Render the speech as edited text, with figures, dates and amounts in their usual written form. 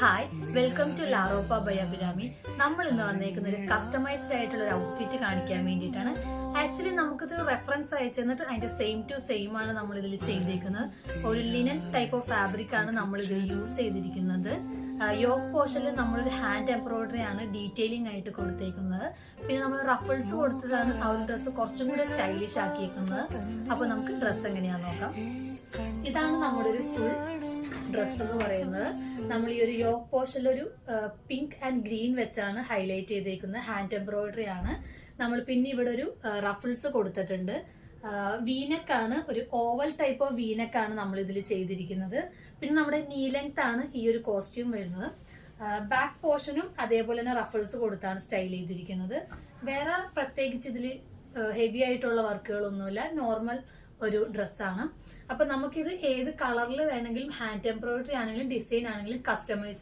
Hi, welcome to ലാറോപ്പ by Abhirami. നമ്മൾ ഇന്ന് വന്നേക്കുന്ന ഒരു കസ്റ്റമൈസ്ഡ് ആയിട്ടുള്ള ഒരു ഔട്ട്ഫിറ്റ് കാണിക്കാൻ വേണ്ടിയിട്ടാണ്. ആക്ച്വലി നമുക്കിത് റെഫറൻസ് അയച്ചു തന്നിട്ട് അതിന്റെ സെയിം ടു സെയിം ആണ് നമ്മൾ ഇതിൽ ചെയ്തേക്കുന്നത്. ഒരു ലിനൻ ടൈപ്പ് ഓഫ് ഫാബ്രിക് ആണ് നമ്മൾ ഇതിൽ യൂസ് ചെയ്തിരിക്കുന്നത്. യോക്ക് പോർഷനിൽ നമ്മളൊരു ഹാൻഡ് എംബ്രോയിഡറി ആണ് ഡീറ്റെയിലിംഗ് ആയിട്ട് കൊടുത്തേക്കുന്നത്. പിന്നെ നമ്മൾ റഫിൾസ് കൊടുത്തതാണ് ആ ഒരു ഡ്രസ്സ് കുറച്ചും കൂടെ സ്റ്റൈലിഷ് ആക്കിയേക്കുന്നത്. അപ്പൊ നമുക്ക് ഡ്രസ്സ് എങ്ങനെയാന്ന് നോക്കാം. ഇതാണ് നമ്മുടെ ഒരു ഫുൾ ഡ്രസ് എന്ന് പറയുന്നത്. നമ്മൾ ഈ ഒരു യോക്ക് പോർഷനിൽ ഒരു പിങ്ക് ആൻഡ് ഗ്രീൻ വെച്ചാണ് ഹൈലൈറ്റ് ചെയ്തേക്കുന്നത്. ഹാൻഡ് എംബ്രോയിഡറി ആണ്. നമ്മൾ പിന്നെ ഇവിടെ ഒരു റഫിൾസ് കൊടുത്തിട്ടുണ്ട്. വീനക്കാണ്, ഒരു ഓവൽ ടൈപ്പ് ഓഫ് വീനക്കാണ് നമ്മൾ ഇതിൽ ചെയ്തിരിക്കുന്നത്. പിന്നെ നമ്മുടെ നീ ലെങ്ത് ആണ് ഈ ഒരു കോസ്റ്റ്യൂം വരുന്നത്. ബാക്ക് പോർഷനും അതേപോലെ തന്നെ റഫിൾസ് കൊടുത്താണ് സ്റ്റൈൽ ചെയ്തിരിക്കുന്നത്. വേറെ പ്രത്യേകിച്ച് ഇതിൽ ഹെവി ആയിട്ടുള്ള വർക്കുകളൊന്നുമില്ല, നോർമൽ ഒരു ഡ്രസ്സാണ്. അപ്പൊ നമുക്കിത് ഏത് കളറിൽ വേണമെങ്കിലും ഹാൻഡ് എംബ്രോയിഡറി ആണെങ്കിലും ഡിസൈൻ ആണെങ്കിലും കസ്റ്റമൈസ്